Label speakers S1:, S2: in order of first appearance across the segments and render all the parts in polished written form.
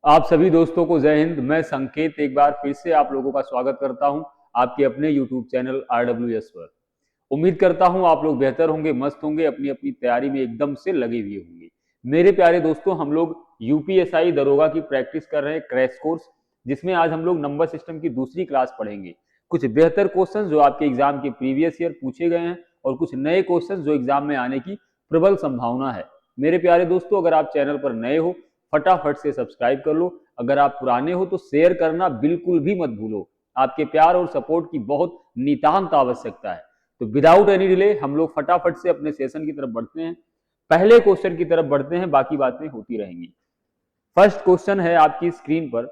S1: आप सभी दोस्तों को जय हिंद। मैं संकेत एक बार फिर से आप लोगों का स्वागत करता हूं आपके अपने YouTube चैनल RWS पर। उम्मीद करता हूं आप लोग बेहतर होंगे, मस्त होंगे, अपनी अपनी तैयारी में एकदम से लगे हुए होंगे। मेरे प्यारे दोस्तों, हम लोग यूपीएसआई दरोगा की प्रैक्टिस कर रहे हैं क्रैश कोर्स, जिसमें आज हम लोग नंबर सिस्टम की दूसरी क्लास पढ़ेंगे। कुछ बेहतर क्वेश्चन जो आपके एग्जाम के प्रीवियस ईयर पूछे गए हैं और कुछ नए क्वेश्चन जो एग्जाम में आने की प्रबल संभावना है। मेरे प्यारे दोस्तों, अगर आप चैनल पर नए हो फटाफट से सब्सक्राइब कर लो। अगर आप पुराने हो तो शेयर करना बिल्कुल भी मत भूलो। आपके प्यार और सपोर्ट की बहुत नितांत आवश्यकता है। तो विदाउट एनी डिले हम लोग फटाफट से अपने सेशन की तरफ बढ़ते हैं। पहले क्वेश्चन की तरफ बढ़ते हैं, बाकी बातें होती रहेंगी। फर्स्ट क्वेश्चन है आपकी स्क्रीन पर,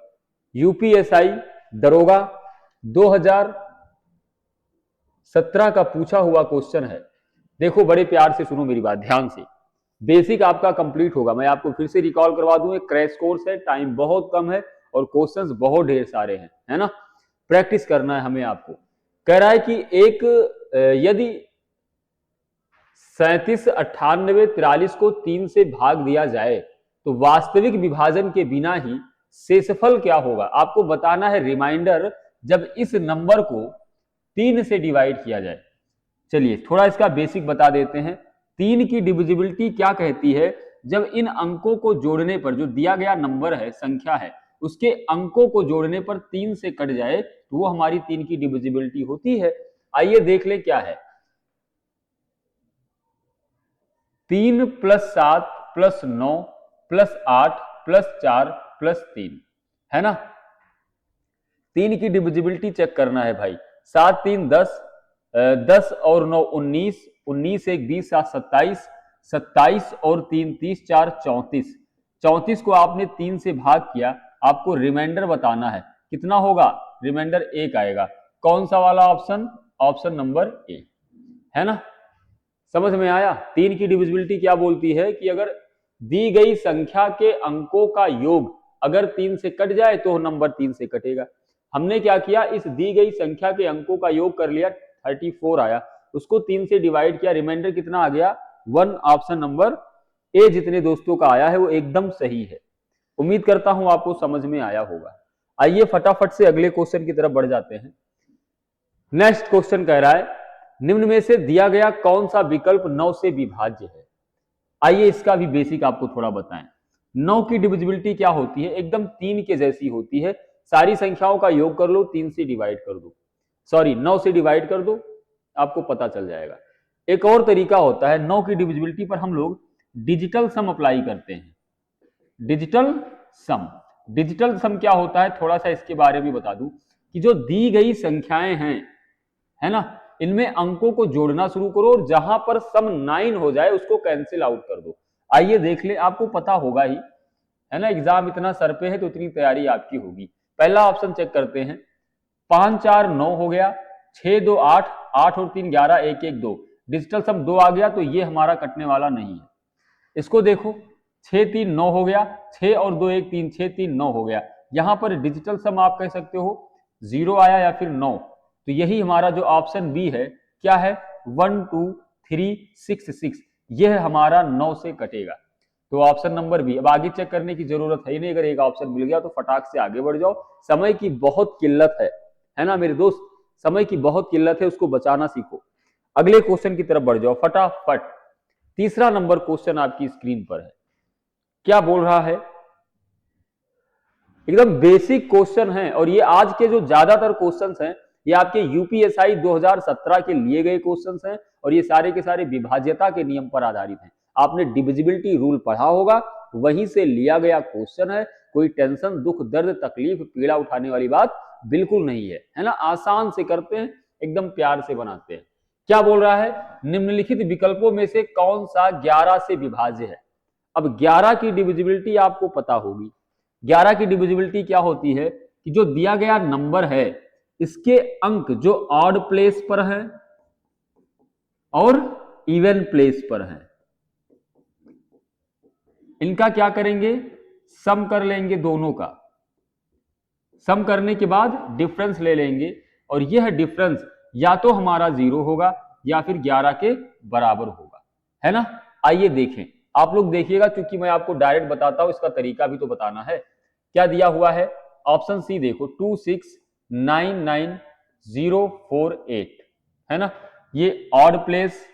S1: यूपीएसआई दरोगा 2017 का पूछा हुआ क्वेश्चन है। देखो, बड़े प्यार से सुनो मेरी बात ध्यान से। बेसिक आपका कंप्लीट होगा। मैं आपको फिर से रिकॉल करवा दूं, एक क्रैश कोर्स है, टाइम बहुत कम है और क्वेश्चंस बहुत ढेर सारे हैं, है ना। प्रैक्टिस करना है हमें। आपको कह रहा है कि एक यदि 37, 98, 43 को 3 से भाग दिया जाए तो वास्तविक विभाजन के बिना ही शेषफल क्या होगा। आपको बताना है रिमाइंडर जब इस नंबर को 3 से डिवाइड किया जाए। चलिए थोड़ा इसका बेसिक बता देते हैं। 3 की डिविजिबिलिटी क्या कहती है? जब इन अंकों को जोड़ने पर, जो दिया गया नंबर है, संख्या है, उसके अंकों को जोड़ने पर 3 से कट जाए तो वो हमारी 3 की डिविजिबिलिटी होती है। आइए देख ले क्या है। 3 + 7 + 9 + 8 + 4 + 3, है ना। 3 की डिविजिबिलिटी चेक करना है भाई। 7 3 10, 10 और 9 19, 19 1 20, 7 27, 27 और 3 30, 4 34। 34 को आपने 3 से भाग किया, आपको रिमाइंडर बताना है कितना होगा। रिमाइंडर 1 आएगा। कौन सा वाला ऑप्शन? ऑप्शन नंबर ए, है ना। समझ में आया। 3 की डिविजिबिलिटी क्या बोलती है कि अगर दी गई संख्या के अंकों का योग अगर 3 से कट जाए तो नंबर 3 से कटेगा। हमने क्या किया, इस दी गई संख्या के अंकों का योग कर लिया, 34 आया, उसको 3 से डिवाइड किया, रिमाइंडर कितना आ गया? 1। ऑप्शन नंबर ए जितने दोस्तों का आया है वो एकदम सही है। उम्मीद करता हूं आपको समझ में आया होगा। आइए फटाफट से अगले क्वेश्चन की तरफ बढ़ जाते हैं। नेक्स्ट क्वेश्चन कह रहा है, निम्न में से दिया गया कौन सा विकल्प 9 से विभाज्य है। आइए इसका भी बेसिक आपको थोड़ा बताएं। 9 की डिविजिबिलिटी क्या होती है? एकदम 3 के जैसी होती है। सारी संख्याओं का योग कर लो, 3 से डिवाइड कर दो, सॉरी 9 से डिवाइड कर दो, आपको पता चल जाएगा। एक और तरीका होता है, 9 की डिविजिबिलिटी पर हम लोग डिजिटल सम अप्लाई करते हैं। डिजिटल सम, डिजिटल सम क्या होता है थोड़ा सा इसके बारे में बता दूं कि जो दी गई संख्याएं हैं, है ना, इनमें अंकों को जोड़ना शुरू करो और जहां पर सम 9 हो जाए उसको कैंसिल आउट कर दो। आइए देख ले, आपको पता होगा ही, है ना। एग्जाम इतना सर पे है तो इतनी तैयारी आपकी होगी। पहला ऑप्शन चेक करते हैं। 5 4 9 हो गया, 6 2 8, 8 और 3 11, 1 1 2, डिजिटल सम 2 आ गया तो ये हमारा कटने वाला नहीं है। इसको देखो, 6 3 9 हो गया, 6 और 2 1 3, 6 3 9 हो गया। यहां पर डिजिटल सम आप कह सकते हो 0 आया या फिर 9, तो यही हमारा जो ऑप्शन बी है क्या है? 1 2 3 6 6, यह हमारा 9 से कटेगा। तो ऑप्शन नंबर बी। अब आगे चेक करने की जरूरत है ही नहीं, अगर एक ऑप्शन मिल गया तो फटाक से आगे बढ़ जाओ। समय की बहुत किल्लत है ना मेरे दोस्त, समय की बहुत किल्लत है, उसको बचाना सीखो। अगले क्वेश्चन की तरफ बढ़ जाओ फटाफट। तीसरा नंबर क्वेश्चन आपकी स्क्रीन पर है। क्या बोल रहा है? एकदम बेसिक क्वेश्चन है और ये आज के जो ज्यादातर क्वेश्चंस हैं ये आपके यूपीएसआई 2017 के लिए गए क्वेश्चंस हैं और ये सारे के सारे विभाज्यता के नियम पर आधारित हैं। आपने डिविजिबिलिटी रूल पढ़ा होगा, वहीं से लिया गया क्वेश्चन है। कोई टेंशन, दुख, दर्द, तकलीफ, पीड़ा उठाने वाली बात बिल्कुल नहीं है ना। आसान से करते हैं, एकदम प्यार से बनाते हैं। क्या बोल रहा है? निम्नलिखित विकल्पों में से कौन सा 11 से विभाज्य है। अब 11 की डिविजिबिलिटी आपको पता होगी। 11 की डिविजिबिलिटी क्या होती है कि जो दिया गया नंबर है इसके अंक जो ऑड प्लेस पर है और इवन प्लेस पर है, इनका क्या करेंगे? सम कर लेंगे दोनों का। सम करने के बाद डिफरेंस ले लेंगे और यह डिफरेंस या तो हमारा 0 होगा या फिर 11 के बराबर होगा, है ना। आइए देखें, आप लोग देखिएगा, क्योंकि मैं आपको डायरेक्ट बताता हूं, इसका तरीका भी तो बताना है। क्या दिया हुआ है, ऑप्शन सी देखो 2699048 है ना। ये odd place,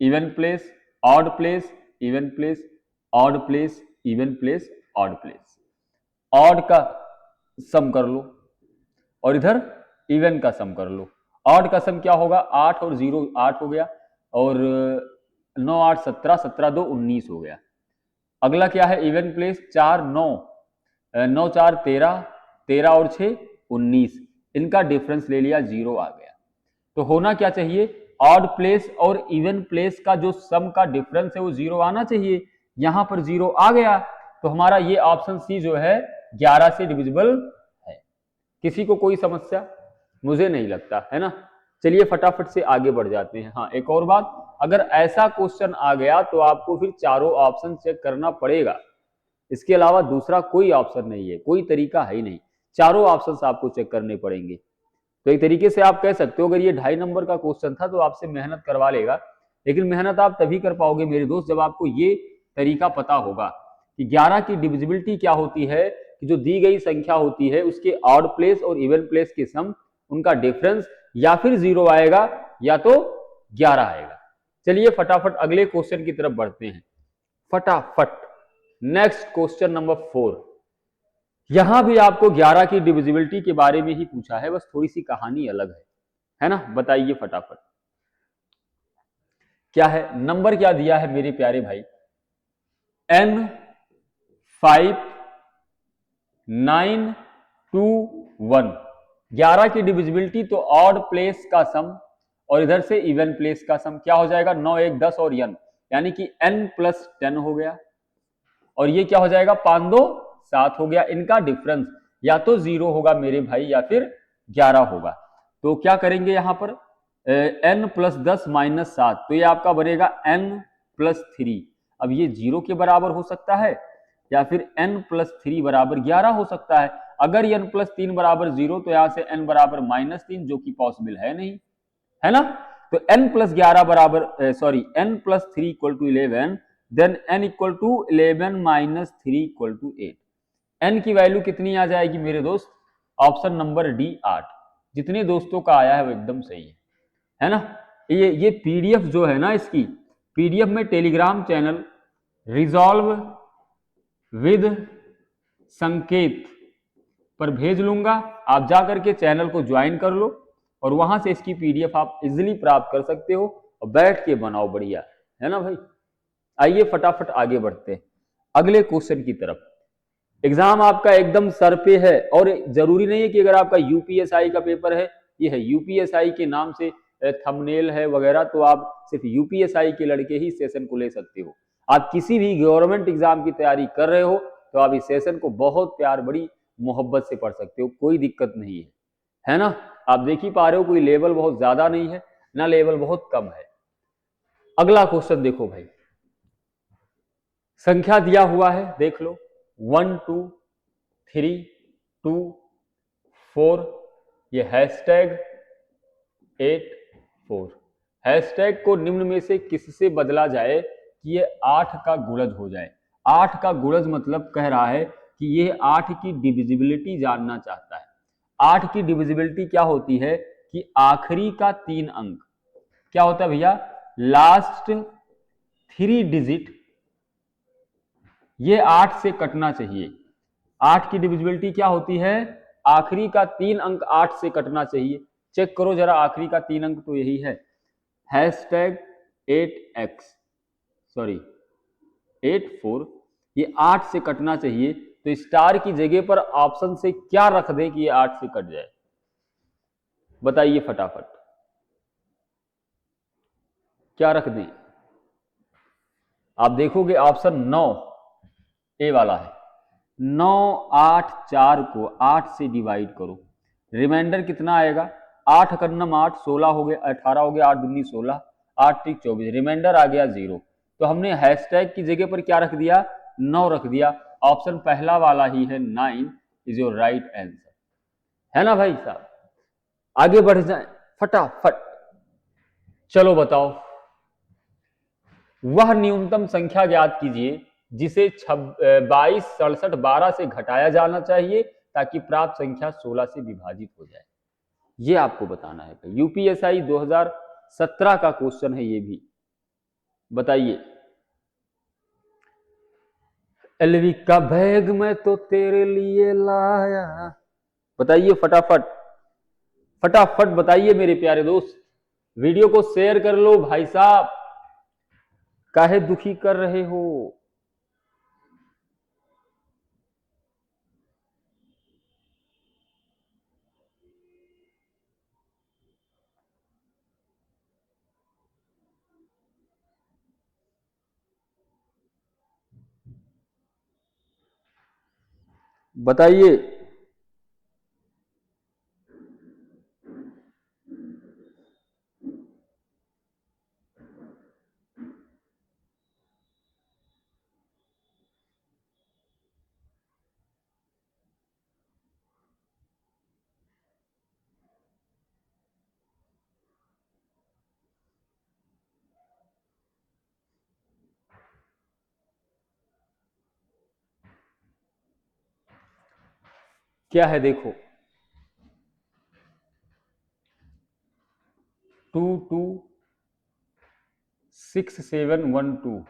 S1: even place, odd place, even place, odd place, even place, odd place. Odd का सम कर लो और इधर इवन का सम कर लो। ऑड का सम क्या होगा, 8 और 0 8 हो गया, और 9 8 17, 17 2 19 हो गया। अगला क्या है, इवन प्लेस, 4 9 9 4 13, 13 और 6 19, इनका डिफरेंस ले लिया, 0 आ गया। तो होना क्या चाहिए, ऑड प्लेस और इवन प्लेस का जो सम का डिफरेंस है वो 0 आना चाहिए। यहां पर 0 आ गया, तो हमारा ये ऑप्शन सी जो है 11 से डिविजिबल है। किसी को कोई समस्या, मुझे नहीं लगता, है ना। चलिए फटाफट से आगे बढ़ जाते हैं। हाँ, एक और बात, अगर ऐसा क्वेश्चन आ गया तो आपको फिर चारों ऑप्शन चेक करना पड़ेगा, इसके अलावा दूसरा कोई ऑप्शन नहीं है, कोई तरीका है ही नहीं, चारों ऑप्शंस आपको चेक करने पड़ेंगे। तो एक तरीके से आप कह सकते हो, अगर ये 2.5 नंबर का क्वेश्चन था तो आपसे मेहनत करवा लेगा, लेकिन मेहनत आप तभी कर पाओगे मेरे दोस्त जब आपको ये तरीका पता होगा कि 11 की डिविजिबिलिटी क्या होती है, कि जो दी गई संख्या होती है उसके ऑड प्लेस और इवन प्लेस के सम, उनका डिफरेंस या फिर 0 आएगा या तो 11 आएगा। चलिए फटाफट अगले क्वेश्चन की तरफ बढ़ते हैं, फटाफट। नेक्स्ट क्वेश्चन नंबर 4, यहां भी आपको 11 की डिविजिबिलिटी के बारे में ही पूछा है, बस थोड़ी सी कहानी अलग है ना। बताइए फटाफट क्या है, नंबर क्या दिया है मेरे प्यारे भाई, n 5 9 2 1। 11 की डिविजिबिलिटी तो ऑड प्लेस का सम और इधर से इवन प्लेस का सम क्या हो जाएगा, 9 1 10 और n, यानी कि n प्लस 10 हो गया, और ये क्या हो जाएगा 5 2 7 हो गया। इनका डिफरेंस या तो 0 होगा मेरे भाई या फिर 11 होगा। तो क्या करेंगे यहां पर, n प्लस 10 माइनस 7, तो ये आपका बनेगा n प्लस 3। अब ये 0 के बराबर हो सकता है या फिर n प्लस 3 बराबर 11 हो सकता है। अगर n प्लस 3 बराबर 0 तो यहां से n बराबर -3, जो कि पॉसिबल है नहीं, है ना। तो n प्लस 11 बराबर sorry n plus 3 equal to 11, then n equal to 11 minus 3 equal to 8। n की वैल्यू कितनी आ जाएगी मेरे दोस्त, ऑप्शन नंबर डी 8। जितने दोस्तों का आया है वो एकदम सही है ना। ये पीडीएफ जो है ना, इसकी पीडीएफ में टेलीग्राम चैनल रिजॉल्व विद संकेत पर भेज लूंगा, आप जाकर के चैनल को ज्वाइन कर लो और वहां से इसकी पीडीएफ आप इजीली प्राप्त कर सकते हो, और बैठ के बनाओ, बढ़िया है ना भाई। आइए फटाफट आगे बढ़ते हैं अगले क्वेश्चन की तरफ। एग्जाम आपका एकदम सर पे है, और जरूरी नहीं है कि अगर आपका यूपीएसआई का पेपर है, ये है यूपीएसआई के नाम से थंबनेल है वगैरह, तो आप सिर्फ यूपीएसआई के लड़के ही सेशन को ले सकते हो। आप किसी भी गवर्नमेंट एग्जाम की तैयारी कर रहे हो तो आप इस सेशन को बहुत प्यार बड़ी मोहब्बत से पढ़ सकते हो, कोई दिक्कत नहीं है ना। आप देख ही पा रहे हो कोई लेवल बहुत ज्यादा नहीं है ना, लेवल बहुत कम है। अगला क्वेश्चन देखो भाई, संख्या दिया हुआ है, देख लो 1 2 3 2 4, ये हैशटैग 8 4। हैशटैग को निम्न में से किससे बदला जाए कि ये 8 का गुणज हो जाए। 8 का गुणज मतलब कह रहा है कि ये 8 की डिविजिबिलिटी जानना चाहता है। 8 की डिविजिबिलिटी क्या होती है कि आखिरी का 3 अंक क्या होता है भैया, लास्ट 3 डिजिट ये 8 से कटना चाहिए। 8 की डिविजिबिलिटी क्या होती है, आखिरी का 3 अंक 8 से कटना चाहिए। चेक करो जरा, आखिरी का 3 अंक तो यही है, हैशटैग 8x सॉरी 8 4, ये 8 से कटना चाहिए। तो स्टार की जगह पर ऑप्शन से क्या रख दें कि ये 8 से कट जाए, बताइए फटाफट, क्या रख दें। आप देखोगे ऑप्शन 9 ए वाला है, 9 8 4 को 8 से डिवाइड करो, रिमाइंडर कितना आएगा, 8 करनम 8 16 हो गया, 18 हो गया, 8 दूनी 16, 8 3 24, रिमाइंडर आ गया 0। तो हमने हैशटैग की जगह पर क्या रख दिया, 9 रख दिया। ऑप्शन पहला वाला ही है, 9 इज योर राइट आंसर, है ना भाई साहब। आगे बढ़ जाए फटाफट, चलो बताओ, वह न्यूनतम संख्या ज्ञात कीजिए जिसे 22, 67, 12 से घटाया जाना चाहिए ताकि प्राप्त संख्या 16 से विभाजित हो जाए। ये आपको बताना है। यूपीएसआई 2017 का क्वेश्चन है ये भी। बताइए। एलवी का बैग मैं तो तेरे लिए लाया। बताइए फटाफट, फटाफट बताइए मेरे प्यारे दोस्त। वीडियो को शेयर कर लो भाई साहब, काहे दुखी कर रहे हो। बताइए। क्या है देखो, 226712,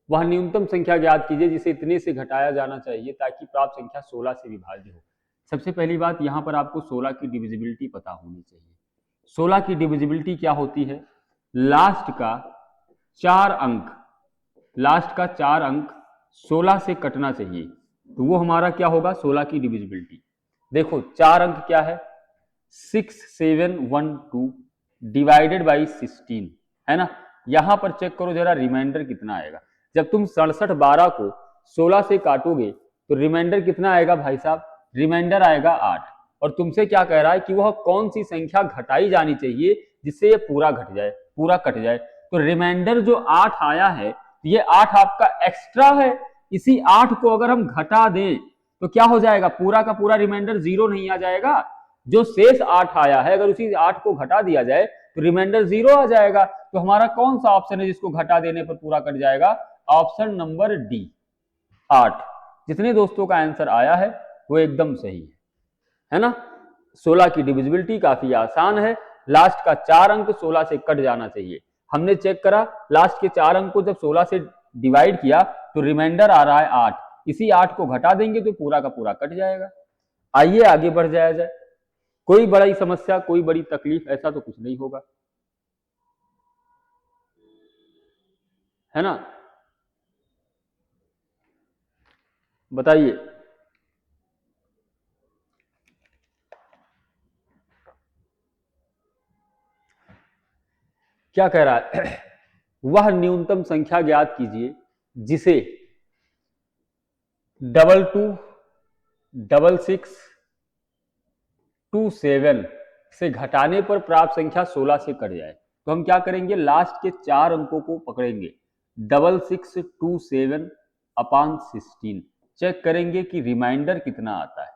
S1: वह न्यूनतम संख्या ज्ञात कीजिए जिसे इतने से घटाया जाना चाहिए ताकि प्राप्त संख्या 16 से विभाज्य हो। सबसे पहली बात, यहां पर आपको 16 की डिविजिबिलिटी पता होनी चाहिए। 16 की डिविजिबिलिटी क्या होती है? लास्ट का 4 अंक, लास्ट का 4 अंक 16 से कटना चाहिए, तो वो हमारा क्या होगा? 16 की डिविजिबिलिटी। देखो 4 अंक क्या है? 6712 डिवाइडेड बाई 16 है ना। यहां पर चेक करो जरा रिमाइंडर कितना आएगा। जब तुम 67 12 को 16 से काटोगे तो रिमाइंडर कितना आएगा भाई साहब? रिमाइंडर आएगा 8। और तुमसे क्या कह रहा है कि वह कौन सी संख्या घटाई जानी चाहिए जिससे ये पूरा घट जाए, पूरा कट जाए। तो रिमाइंडर जो 8 आया है, ये 8 आपका एक्स्ट्रा है। इसी 8 को अगर हम घटा दें तो क्या हो जाएगा? पूरा का पूरा रिमाइंडर 0 नहीं आ जाएगा। जो शेष 8 आया है, अगर उसी 8 को घटा दिया जाए तो रिमाइंडर 0 आ जाएगा। तो हमारा कौन सा ऑप्शन है जिसको घटा देने पर पूरा कट जाएगा? Option number D, 8। जितने दोस्तों का आंसर आया है वो एकदम सही है ना। 16 की डिविजिबिलिटी काफी आसान है। लास्ट का 4 अंक 16 से कट जाना चाहिए। हमने चेक करा, लास्ट के 4 अंक को जब 16 से डिवाइड किया तो रिमाइंडर आ रहा है 8। इसी 8 को घटा देंगे तो पूरा का पूरा कट जाएगा। आइए आगे बढ़ जाया जाए। कोई बड़ी समस्या, कोई बड़ी तकलीफ ऐसा तो कुछ नहीं होगा, है ना। बताइए। क्या कह रहा है? वह न्यूनतम संख्या ज्ञात कीजिए जिसे 226627 से घटाने पर प्राप्त संख्या 16 से कट जाए। तो हम क्या करेंगे? लास्ट के 4 अंकों को पकड़ेंगे, 6627 अपॉन 16, चेक करेंगे कि रिमाइंडर कितना आता है।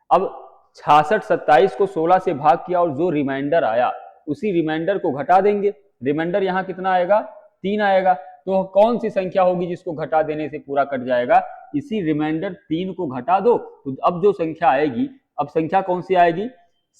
S1: अब 66 27 को 16 से भाग किया और जो रिमाइंडर आया उसी रिमाइंडर को घटा देंगे। रिमाइंडर यहां कितना आएगा? 3 आएगा। तो कौन सी संख्या होगी जिसको घटा देने से पूरा कट जाएगा? इसी रिमाइंडर 3 को घटा दो तो अब जो संख्या आएगी, अब संख्या कौन सी आएगी?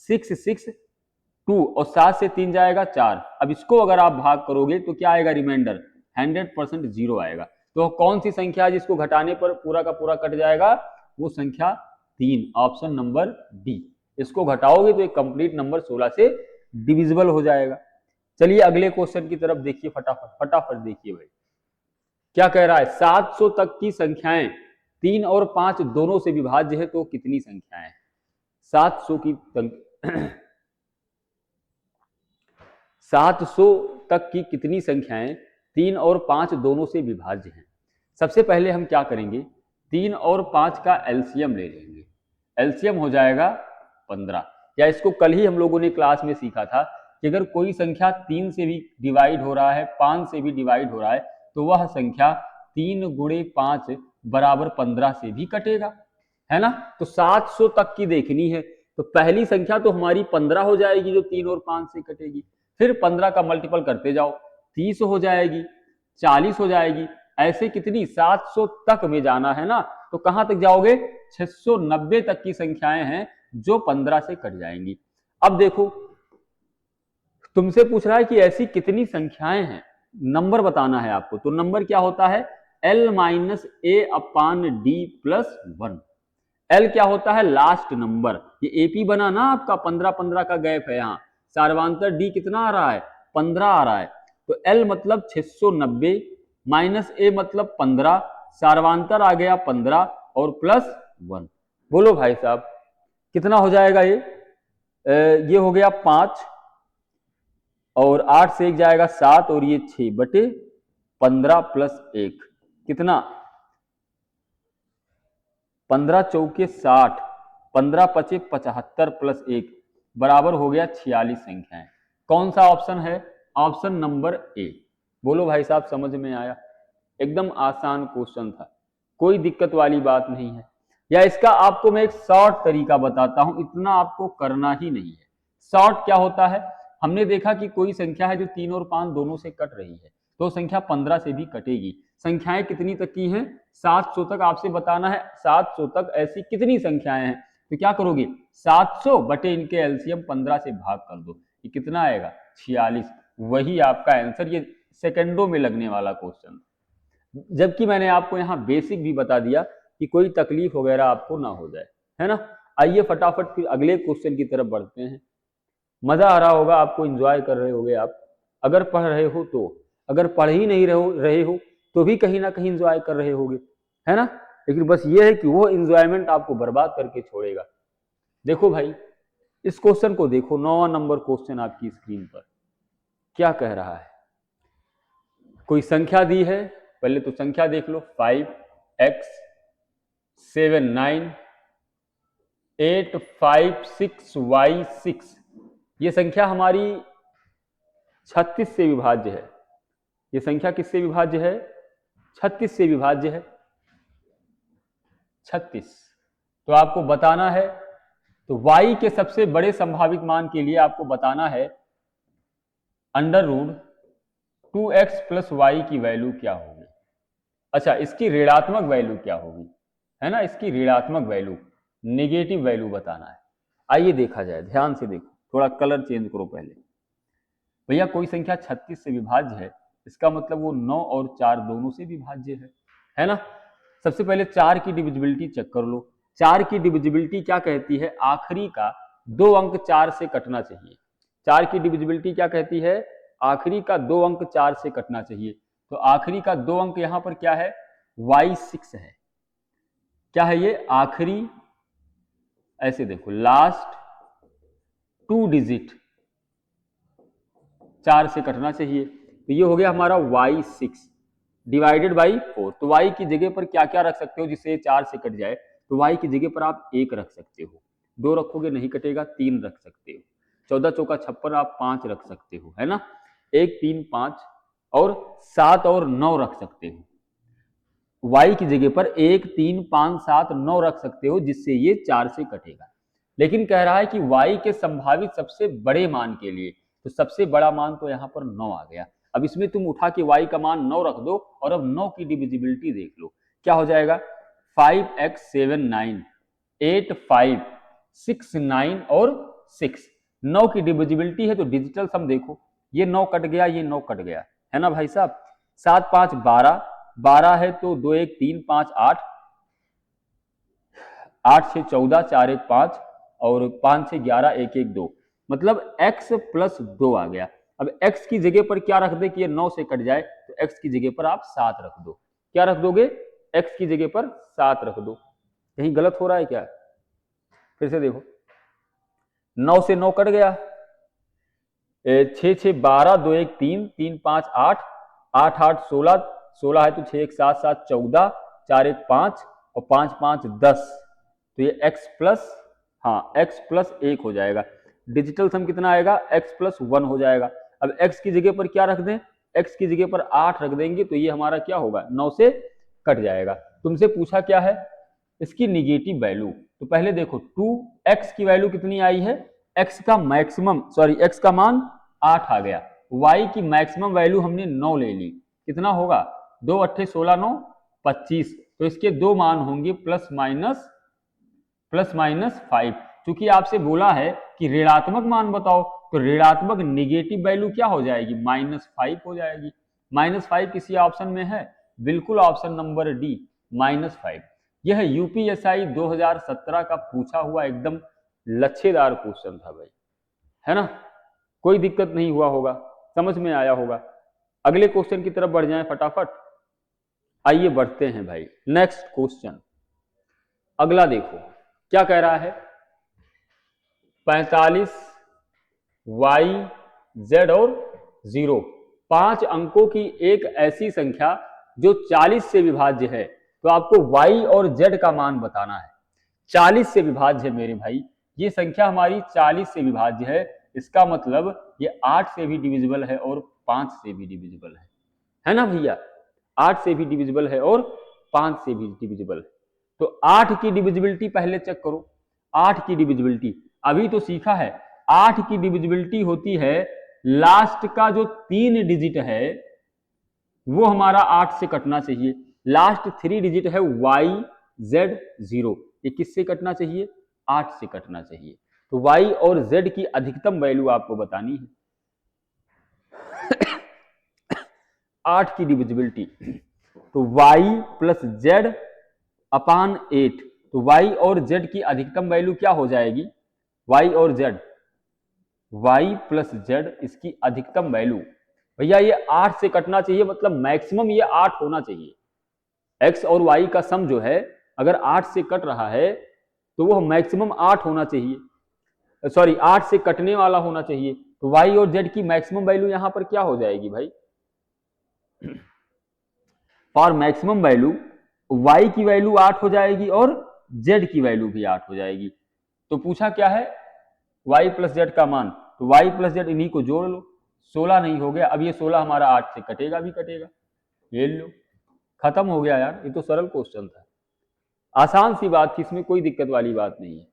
S1: 662 और 7 से 3 जाएगा 4। अब इसको अगर आप भाग करोगे तो क्या आएगा? रिमाइंडर 100% 0 आएगा। तो कौन सी संख्या जिसको घटाने पर पूरा का पूरा कट जाएगा? वो संख्या 3, ऑप्शन नंबर डी। इसको घटाओगे तो एक कंप्लीट नंबर 16 से डिविजिबल हो जाएगा। चलिए अगले क्वेश्चन की तरफ देखिए, फटाफट फटाफट देखिए भाई क्या कह रहा है। 700 तक की संख्याएं 3 और 5 दोनों से विभाज्य है तो कितनी संख्याएं? 700 की 700 तक की कितनी संख्याएं 3 और 5 दोनों से विभाज्य हैं? सबसे पहले हम क्या करेंगे? 3 और 5 का एलसीएम ले लेंगे। एलसीएम हो जाएगा 15। या इसको कल ही हम लोगों ने क्लास में सीखा था कि अगर कोई संख्या 3 से भी डिवाइड हो रहा है, 5 से भी डिवाइड हो रहा है, तो वह संख्या 3 गुणे 5 बराबर 15 से भी कटेगा, है ना। तो 700 तक की देखनी है तो पहली संख्या तो हमारी 15 हो जाएगी जो 3 और 5 से कटेगी। फिर 15 का मल्टीपल करते जाओ, 30 हो जाएगी। 40 हो जाएगी। ऐसे कितनी 700 तक में जाना है ना, तो कहां तक जाओगे, 690 तक की संख्याएं हैं जो 15 से कट जाएंगी। अब देखो तुमसे पूछ रहा है कि ऐसी कितनी संख्याएं हैं, नंबर बताना है आपको। तो नंबर क्या होता है, L माइनस ए अपान डी प्लस 1। L क्या होता है, लास्ट नंबर। ये एपी बना ना आपका, 15-15 का गैप है यहाँ। सार्वंतर D कितना आ रहा है, 15 आ रहा है। तो L मतलब 690 माइनस ए मतलब 15, सार्वंतर आ गया 15 और प्लस 1। बोलो भाई साहब कितना हो जाएगा ये हो गया 5 और 8 से 1 जाएगा 7 और ये 6/15 प्लस 1 कितना, 15 चौके 60, 15 पचे 75 प्लस 1 बराबर हो गया 46 संख्याएं। कौन सा ऑप्शन है, ऑप्शन नंबर ए। बोलो भाई साहब समझ में आया, एकदम आसान क्वेश्चन था, कोई दिक्कत वाली बात नहीं है। या इसका आपको मैं एक शॉर्ट तरीका बताता हूं, इतना आपको करना ही नहीं है। शॉर्ट क्या होता है, हमने देखा कि कोई संख्या है जो 3 और 5 दोनों से कट रही है, तो संख्या 15 से भी कटेगी। संख्याएं कितनी तक की हैं, 700 तक आपसे बताना है। 700 तक ऐसी कितनी संख्याएं हैं, तो क्या करोगे, 700 बटे इनके एलसीएम 15 से भाग कर दो, ये कितना आएगा, 46। वही आपका आंसर, ये सेकंडों में लगने वाला क्वेश्चन। जबकि मैंने आपको यहाँ बेसिक भी बता दिया कि कोई तकलीफ वगैरह आपको ना हो जाए, है ना। आइए फटाफट फिर अगले क्वेश्चन की तरफ बढ़ते हैं। मजा आ रहा होगा आपको, एंजॉय कर रहे होगे आप, अगर पढ़ रहे हो तो। अगर पढ़ ही नहीं रहे हो तो भी कहीं ना कहीं एंजॉय कर रहे होगे, है ना। लेकिन बस ये है कि वो एंजॉयमेंट आपको बर्बाद करके छोड़ेगा। देखो भाई इस क्वेश्चन को देखो, 9वां नंबर क्वेश्चन आपकी स्क्रीन पर क्या कह रहा है। कोई संख्या दी है, पहले तो संख्या देख लो, 5x 7 9 8 5 6 y 6। ये संख्या हमारी 36 से विभाज्य है। ये संख्या किससे विभाज्य है, 36 से विभाज्य है, 36। तो आपको बताना है, तो y के सबसे बड़े संभावित मान के लिए आपको बताना है under root 2x plus Y की वैल्यू क्या होगी। अच्छा इसकी ऋणात्मक वैल्यू क्या होगी, है ना, इसकी ऋणात्मक वैल्यू, नेगेटिव वैल्यू बताना है। आइए देखा जाए, ध्यान से देखो, थोड़ा कलर चेंज करो पहले। भैया कोई संख्या 36 से विभाज्य है, इसका मतलब वो 9 और 4 दोनों से विभाज्य है ना। सबसे पहले 4 की डिविजिबिलिटी चेक कर लो। 4 की डिविजिबिलिटी क्या कहती है, आखिरी का 2 अंक 4 से कटना चाहिए। 4 की डिविजिबिलिटी क्या कहती है, आखिरी का 2 अंक 4 से कटना चाहिए। तो आखिरी का 2 अंक यहां पर क्या है, y6 है। क्या है ये, आखिरी, ऐसे देखो लास्ट 2 डिजिट 4 से कटना चाहिए। तो ये हो गया हमारा y6 डिवाइडेड बाई 4। तो y की जगह पर क्या क्या रख सकते हो जिससे 4 से कट जाए, तो y की जगह पर आप 1 रख सकते हो, 2 रखोगे नहीं कटेगा, 3 रख सकते हो, 14 चौका 56 आप 5 रख सकते हो, है ना, 1 3 5 और 7 और 9 रख सकते हो। y की जगह पर 1 3 5 7 9 रख सकते हो जिससे ये 4 से कटेगा। लेकिन कह रहा है कि y के संभावित सबसे बड़े मान के लिए, तो सबसे बड़ा मान तो यहाँ पर 9 आ गया। अब इसमें तुम उठा के y का मान 9 रख दो और अब 9 की डिविजिबिलिटी देख लो, क्या हो जाएगा, 5x 7 9 8 5 6 9 और 6। 9 की डिविजिबिलिटी है तो डिजिटल सम देखो, ये 9 कट गया, ये 9 कट गया, है ना भाई साहब। 7 5 12, 12 है तो 2 1 3 5 8, 8 6 14, 4 1 5 और 5 6 11, 1 1 2, मतलब x प्लस 2 आ गया। अब x की जगह पर क्या रख दे कि ये 9 से कट जाए, तो x की जगह पर आप 7 रख दो। क्या रख दोगे, x की जगह पर 7 रख दो। कहीं गलत हो रहा है क्या, फिर से देखो, 9 से 9 कट गया, 6 6 12, 2 1 3 3 5 8, 8 8 16, 16 है तो 6 1 7 7 14, 4 1 5 और 5 5 10, तो ये x प्लस, हाँ x प्लस 1 हो जाएगा। डिजिटल सम कितना आएगा, x प्लस 1 हो जाएगा। अब x की जगह पर क्या रख दें, x की जगह पर 8 रख देंगे तो ये हमारा क्या होगा, 9 से कट जाएगा। तुमसे पूछा क्या है, इसकी निगेटिव वैल्यू। तो पहले देखो 2x की वैल्यू कितनी आई है, x का मैक्सिमम, सॉरी x का मान 8 आ गया, y की मैक्सिमम वैल्यू हमने 9 ले ली, कितना होगा, 2 अट्ठे 16 9 25, तो इसके दो मान होंगे प्लस माइनस 5। क्योंकि आपसे बोला है कि ऋणात्मक मान बताओ, तो ऋणात्मक निगेटिव वैल्यू क्या हो जाएगी, -5 हो जाएगी। -5 किसी ऑप्शन में है, बिल्कुल ऑप्शन नंबर डी -5। यह यूपीएसआई 2017 का पूछा हुआ एकदम लच्छेदार क्वेश्चन था भाई, है ना, कोई दिक्कत नहीं हुआ होगा, समझ में आया होगा। अगले क्वेश्चन की तरफ बढ़ जाएं फटाफट। आइए बढ़ते हैं भाई, नेक्स्ट क्वेश्चन अगला देखो क्या कह रहा है, 45 वाई जेड और 0, 5 अंकों की एक ऐसी संख्या जो 40 से विभाज्य है, तो आपको y और z का मान बताना है। 40 से विभाज्य है मेरे भाई, ये संख्या हमारी 40 से विभाज्य है, इसका मतलब ये 8 से भी डिविजिबल है और 5 से भी डिविजिबल है ना भैया, 8 से भी डिविजिबल है और 5 से भी डिविजिबल है। तो 8 की डिविजिबिलिटी पहले चेक करो, 8 की डिविजिबिलिटी अभी तो सीखा है, 8 की डिविजिबिलिटी होती है लास्ट का जो 3 डिजिट है वो हमारा 8 से कटना चाहिए, लास्ट 3 डिजिट है YZ0, ये किससे कटना चाहिए, 8 से कटना चाहिए। तो y और z की अधिकतम वैल्यू आपको बतानी है। 8 की डिविजिबिलिटी, तो y प्लस जेड अपान 8, तो y और z की अधिकतम वैल्यू क्या हो जाएगी, y और z, y प्लस z इसकी अधिकतम वैल्यू, भैया ये 8 से कटना चाहिए, मतलब मैक्सिमम ये 8 होना चाहिए। x और y का सम जो है अगर 8 से कट रहा है तो वो मैक्सिमम 8 होना चाहिए, सॉरी 8 से कटने वाला होना चाहिए। तो y और z की मैक्सिमम वैल्यू यहां पर क्या हो जाएगी भाई, फॉर मैक्सिमम वैल्यू y की वैल्यू 8 हो जाएगी और z की वैल्यू भी 8 हो जाएगी। तो पूछा क्या है, y प्लस जेड का मान, तो y प्लस जेड इन्हीं को जोड़ लो, 16 नहीं हो गया, अब ये 16 हमारा 8 से कटेगा भी कटेगा, ले लो, खत्म हो गया यार, ये तो सरल क्वेश्चन था, आसान सी बात थी, इसमें कोई दिक्कत वाली बात नहीं है।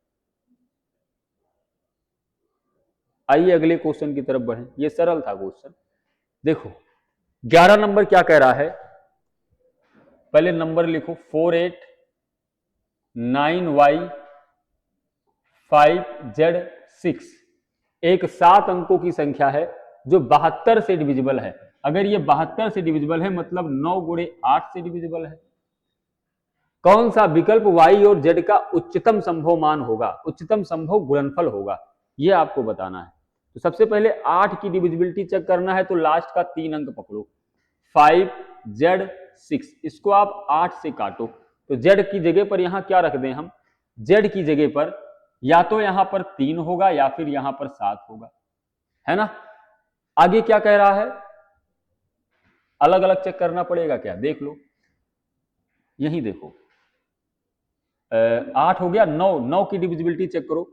S1: आइए अगले क्वेश्चन की तरफ बढ़ें, ये सरल था क्वेश्चन। देखो 11 नंबर क्या कह रहा है, पहले नंबर लिखो 48,9y5z6, एक 7 अंकों की संख्या है जो 72 से डिविजिबल है। अगर ये 72 से डिविजिबल है मतलब 9 गुणे 8 से डिविजिबल है। कौन सा विकल्प y और z का उच्चतम संभव मान होगा, उच्चतम संभव गुणनफल होगा, ये आपको बताना है। तो सबसे पहले 8 की डिविजिबिलिटी चेक करना है, तो लास्ट का 3 अंक पकड़ो, 5z6, इसको आप 8 से काटो, तो z की जगह पर यहां क्या रख दें हम, z की जगह पर या तो यहां पर 3 होगा या फिर यहां पर 7 होगा, है ना। आगे क्या कह रहा है, अलग अलग चेक करना पड़ेगा क्या, देख लो, यही देखो 8 हो गया, 9 की डिविजिबिलिटी चेक करो,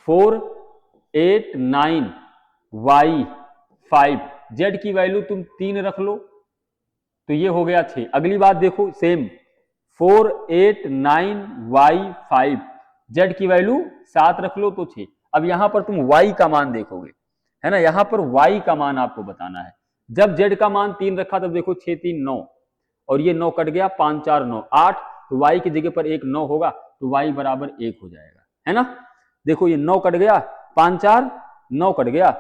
S1: 4 8 9 y5, z की वैल्यू तुम 3 रख लो तो ये हो गया 6। अगली बात देखो सेम, 4 8 9 y5, z की वैल्यू 7 रख लो तो 6। अब यहां पर तुम y का मान देखोगे, है ना, यहां पर y का मान आपको बताना है। जब z का मान 3 रखा तब देखो 6 3 9, और ये 9 कट गया, 5 4 9 8, तो y की जगह पर एक 9 होगा, तो y बराबर 1 हो जाएगा, है ना। देखो ये 9 कट गया, 5 4 9 कट गया,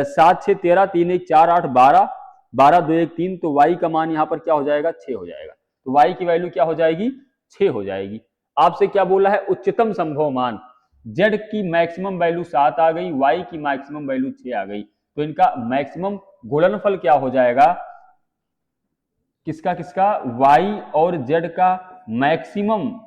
S1: 7 6 13 3 1 4 8 12 12 2 1 3, तो y का मान यहाँ पर क्या हो जाएगा, 6 हो जाएगा। तो y की वैल्यू क्या हो जाएगी, 6 हो जाएगी। आपसे क्या बोला है, उच्चतम संभव मान, z की मैक्सिमम वैल्यू 7 आ गई, y की मैक्सिमम वैल्यू 6 आ गई, तो इनका मैक्सिमम गुणनफल क्या हो जाएगा, किसका किसका, y और z का मैक्सिमम,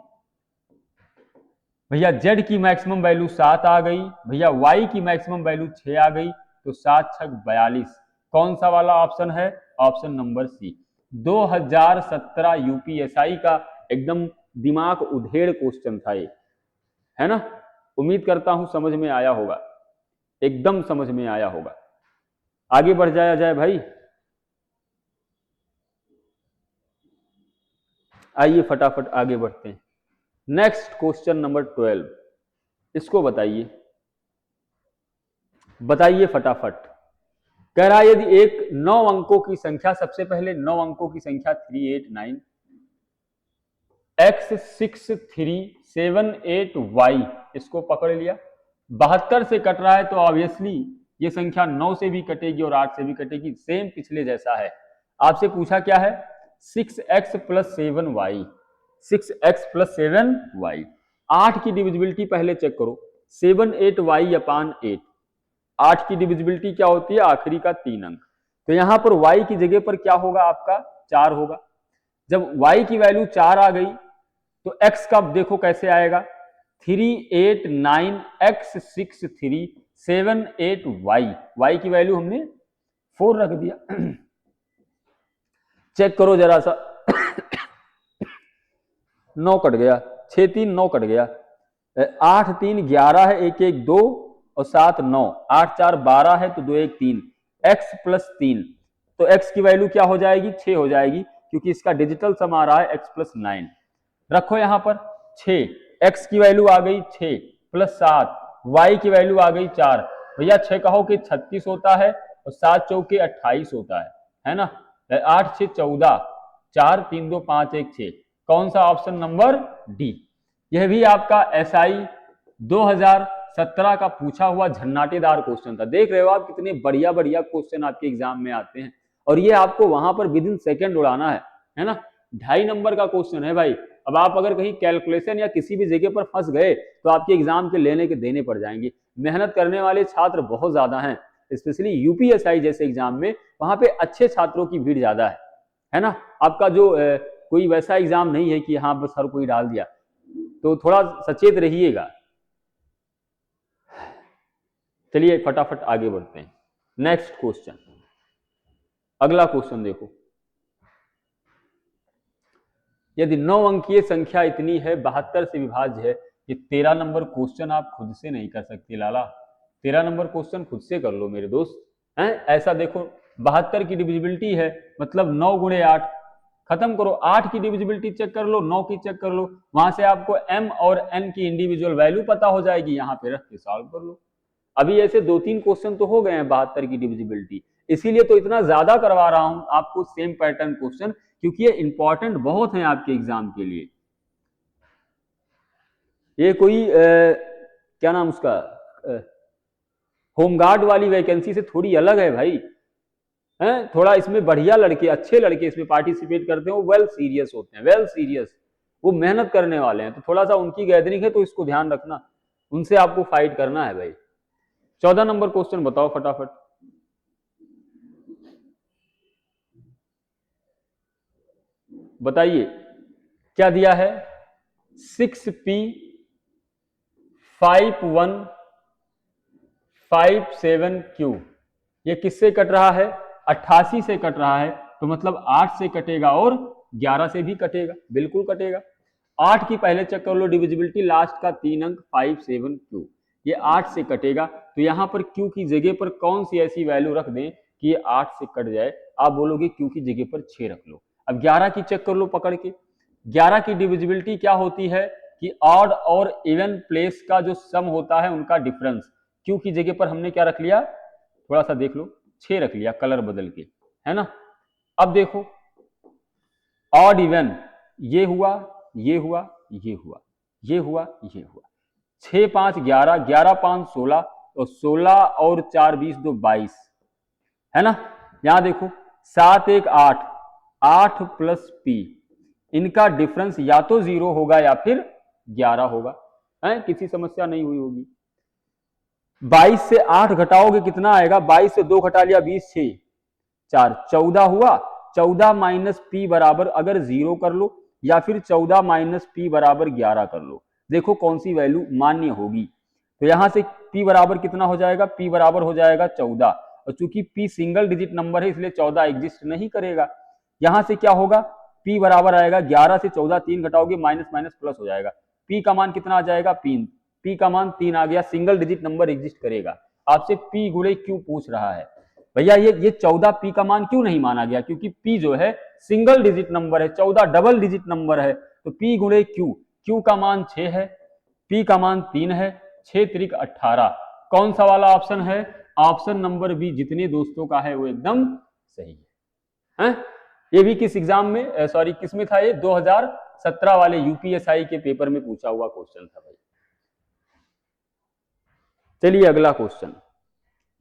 S1: भैया z की मैक्सिमम वैल्यू 7 आ गई, भैया y की मैक्सिमम वैल्यू 6 आ गई, तो 7 6 42, कौन सा वाला ऑप्शन है, ऑप्शन नंबर सी। 2017 यूपीएसआई का एकदम दिमाग उधेड़ क्वेश्चन था ये, है ना। उम्मीद करता हूं समझ में आया होगा, एकदम समझ में आया होगा। आगे बढ़ जाया जाए भाई, आइए फटाफट आगे बढ़ते हैं। नेक्स्ट क्वेश्चन नंबर 12, इसको बताइए, बताइए फटाफट, कह रहा है यदि एक 9 अंकों की संख्या, सबसे पहले 9 अंकों की संख्या 389 x6378y, इसको पकड़ लिया, 72 से कट रहा है तो ऑब्वियसली ये संख्या 9 से भी कटेगी और 8 से भी कटेगी, सेम पिछले जैसा है। आपसे पूछा क्या है, 6x + 7y, 6x + 7y। 8 की डिविजिबिलिटी पहले चेक करो, 78y/8, 8 की डिविजिबिलिटी क्या होती है, आखिरी का 3 अंक, तो यहां पर y की जगह पर क्या होगा, आपका 4 होगा। जब y की वैल्यू 4 आ गई तो x का देखो कैसे आएगा, 389x6378y, y की वैल्यू हमने 4 रख दिया। चेक करो जरा सा, 9 कट गया, 6 3 9 कट गया, 8 3 11 है, 1 1 2 और 7 9, 8 4 12 है तो 2 1 3, x + 3, तो x की वैल्यू क्या हो जाएगी, 6 हो जाएगी, क्योंकि इसका डिजिटल सम आ रहा है x + 9। रखो यहां पर 6, x की वैल्यू आ गई 6 + 7, y की वैल्यू आ गई 4। भैया 6 कहो कि 36 होता है और 7 चौके 28 होता है ना, 8 6 14, 4 3 2 5 1 6, कौन सा, ऑप्शन नंबर डी। यह भी आपका SI 2017 का पूछा हुआ झन्नाटेदार क्वेश्चन था। देख रहे हो आप कितने बढ़िया बढ़िया क्वेश्चन आपके एग्जाम में आते हैं, और ये आपको वहां पर विद इन सेकेंड उड़ाना है ना। 2.5 नंबर का क्वेश्चन है भाई। अब आप अगर कहीं कैलकुलेशन या किसी भी जगह पर फंस गए तो आपके एग्जाम के लेने के देने पड़ जाएंगे। मेहनत करने वाले छात्र बहुत ज्यादा हैं, स्पेशली यूपीएसआई जैसे एग्जाम में, वहां पे अच्छे छात्रों की भीड़ ज्यादा है ना। आपका जो कोई वैसा एग्जाम नहीं है कि हाँ बस हर कोई डाल दिया, तो थोड़ा सचेत रहिएगा। चलिए फटाफट आगे बढ़ते हैं। नेक्स्ट क्वेश्चन, अगला क्वेश्चन देखो, यदि 9 अंकीय संख्या इतनी है 72 से विभाज्य है, ये 13 नंबर क्वेश्चन आप खुद से नहीं कर सकते लाला, 13 नंबर क्वेश्चन खुद से कर लो मेरे दोस्त हैं। ऐसा देखो 72 की डिविजिबिलिटी है, मतलब 9 × 8, खत्म करो, 8 की डिविजिबिलिटी चेक कर लो, 9 की चेक कर लो, वहां से आपको m और n की इंडिविजुअल वैल्यू पता हो जाएगी, यहां पे रख के सॉल्व कर लो। अभी ऐसे 2-3 क्वेश्चन तो हो गए हैं 72 की डिविजिबिलिटी, इसीलिए तो इतना ज्यादा करवा रहा हूं आपको सेम पैटर्न क्वेश्चन, क्योंकि ये इंपॉर्टेंट बहुत है आपके एग्जाम के लिए। ये कोई क्या नाम उसका, होमगार्ड वाली वैकेंसी से थोड़ी अलग है भाई, हैं? थोड़ा इसमें बढ़िया लड़के, अच्छे लड़के इसमें पार्टिसिपेट करते हैं, वो वेल सीरियस होते हैं, वेल सीरियस, वो मेहनत करने वाले हैं, तो थोड़ा सा उनकी गैदरिंग है, तो इसको ध्यान रखना, उनसे आपको फाइट करना है भाई। 14 नंबर क्वेश्चन बताओ फटाफट। बताइए क्या दिया है, 6p 5157q, ये किससे कट रहा है, 88 से कट रहा है, तो मतलब 8 से कटेगा और 11 से भी कटेगा, बिल्कुल कटेगा। 8 की पहले चेक कर लो डिविजिबिलिटी, लास्ट का 3 अंक 57q, ये 8 से कटेगा, तो यहां पर q की जगह पर कौन सी ऐसी वैल्यू रख दें कि ये 8 से कट जाए, आप बोलोगे q की जगह पर 6 रख लो। अब 11 की चेक कर लो पकड़ के, 11 की डिविजिबिलिटी क्या होती है कि ऑड और इवन प्लेस का जो सम होता है उनका डिफरेंस, q की जगह पर हमने क्या रख लिया, थोड़ा सा देख लो, 6 रख लिया कलर बदल के, है ना। अब देखो ऑड इवन, ये हुआ, ये हुआ, ये हुआ, ये हुआ, ये हुआ, 6 5 11, 11 5 16, और 16 और 4 20 2 22, है ना। यहां देखो 7 1 8, 8 + p, इनका डिफरेंस या तो 0 होगा या फिर 11 होगा, है, किसी समस्या नहीं हुई होगी। 22 से 8 घटाओगे कितना आएगा, 22 से 2 घटा लिया 20, 6 4 14 हुआ, 14 - p बराबर अगर 0 कर लो या फिर 14 - p बराबर 11 कर लो, देखो कौन सी वैल्यू मान्य होगी। तो यहां से p बराबर कितना हो जाएगा, p बराबर हो जाएगा 14, और चूंकि p सिंगल डिजिट नंबर है इसलिए 14 एग्जिस्ट नहीं करेगा। यहां से क्या होगा, p बराबर आएगा 11 से 14, 3 घटाओगे माइनस माइनस प्लस हो जाएगा, p का मान कितना आ जाएगा, p का मान 3 आ गया, सिंगल डिजिट नंबर एग्जिस्ट करेगा। आपसे p × q पूछ रहा है, भैया ये 14 p का मान क्यों नहीं माना गया, क्योंकि p जो है सिंगल डिजिट नंबर है, 14 डबल डिजिट नंबर है, तो p × q, q का मान 6 है, p का मान 3 है, 6 × 3 = 18, कौन सा वाला ऑप्शन है, ऑप्शन नंबर बी जितने दोस्तों का है वो एकदम सही है। ये भी किस एग्जाम में, सॉरी किस में था, ये 2017 वाले यूपीएसआई के पेपर में पूछा हुआ क्वेश्चन था भाई। चलिए अगला क्वेश्चन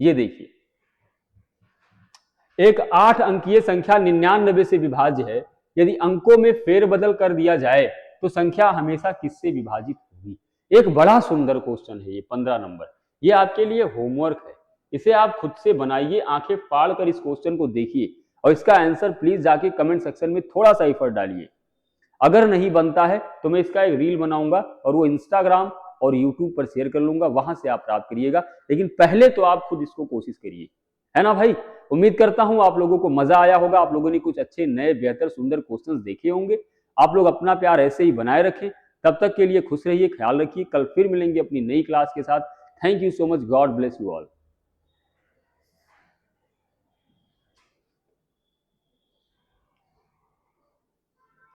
S1: ये देखिए, एक 8 अंकीय संख्या 99 से विभाज्य है, यदि अंकों में फेरबदल कर दिया जाए तो संख्या हमेशा किससे विभाजित होगी। एक बड़ा सुंदर क्वेश्चन है ये, 15 नंबर। ये आपके लिए होमवर्क है, इसे आप खुद से बनाइए, आंखें फाड़ कर इस क्वेश्चन को देखिए और इसका आंसर प्लीज जाके कमेंट सेक्शन में थोड़ा सा एफर्ट डालिए। अगर नहीं बनता है तो मैं इसका एक रील बनाऊंगा और वो इंस्टाग्राम और यूट्यूब पर शेयर कर लूंगा, वहां से आप प्राप्त करिएगा। लेकिन पहले तो आप खुद इसको कोशिश करिए, है ना भाई। उम्मीद करता हूं आप लोगों को मजा आया होगा, आप लोगों ने कुछ अच्छे नए बेहतर सुंदर क्वेश्चंस देखे होंगे। आप लोग अपना प्यार ऐसे ही बनाए रखें, तब तक के लिए खुश रहिए, ख्याल रखिए। कल फिर मिलेंगे अपनी नई क्लास के साथ। Thank you so much, God bless you all.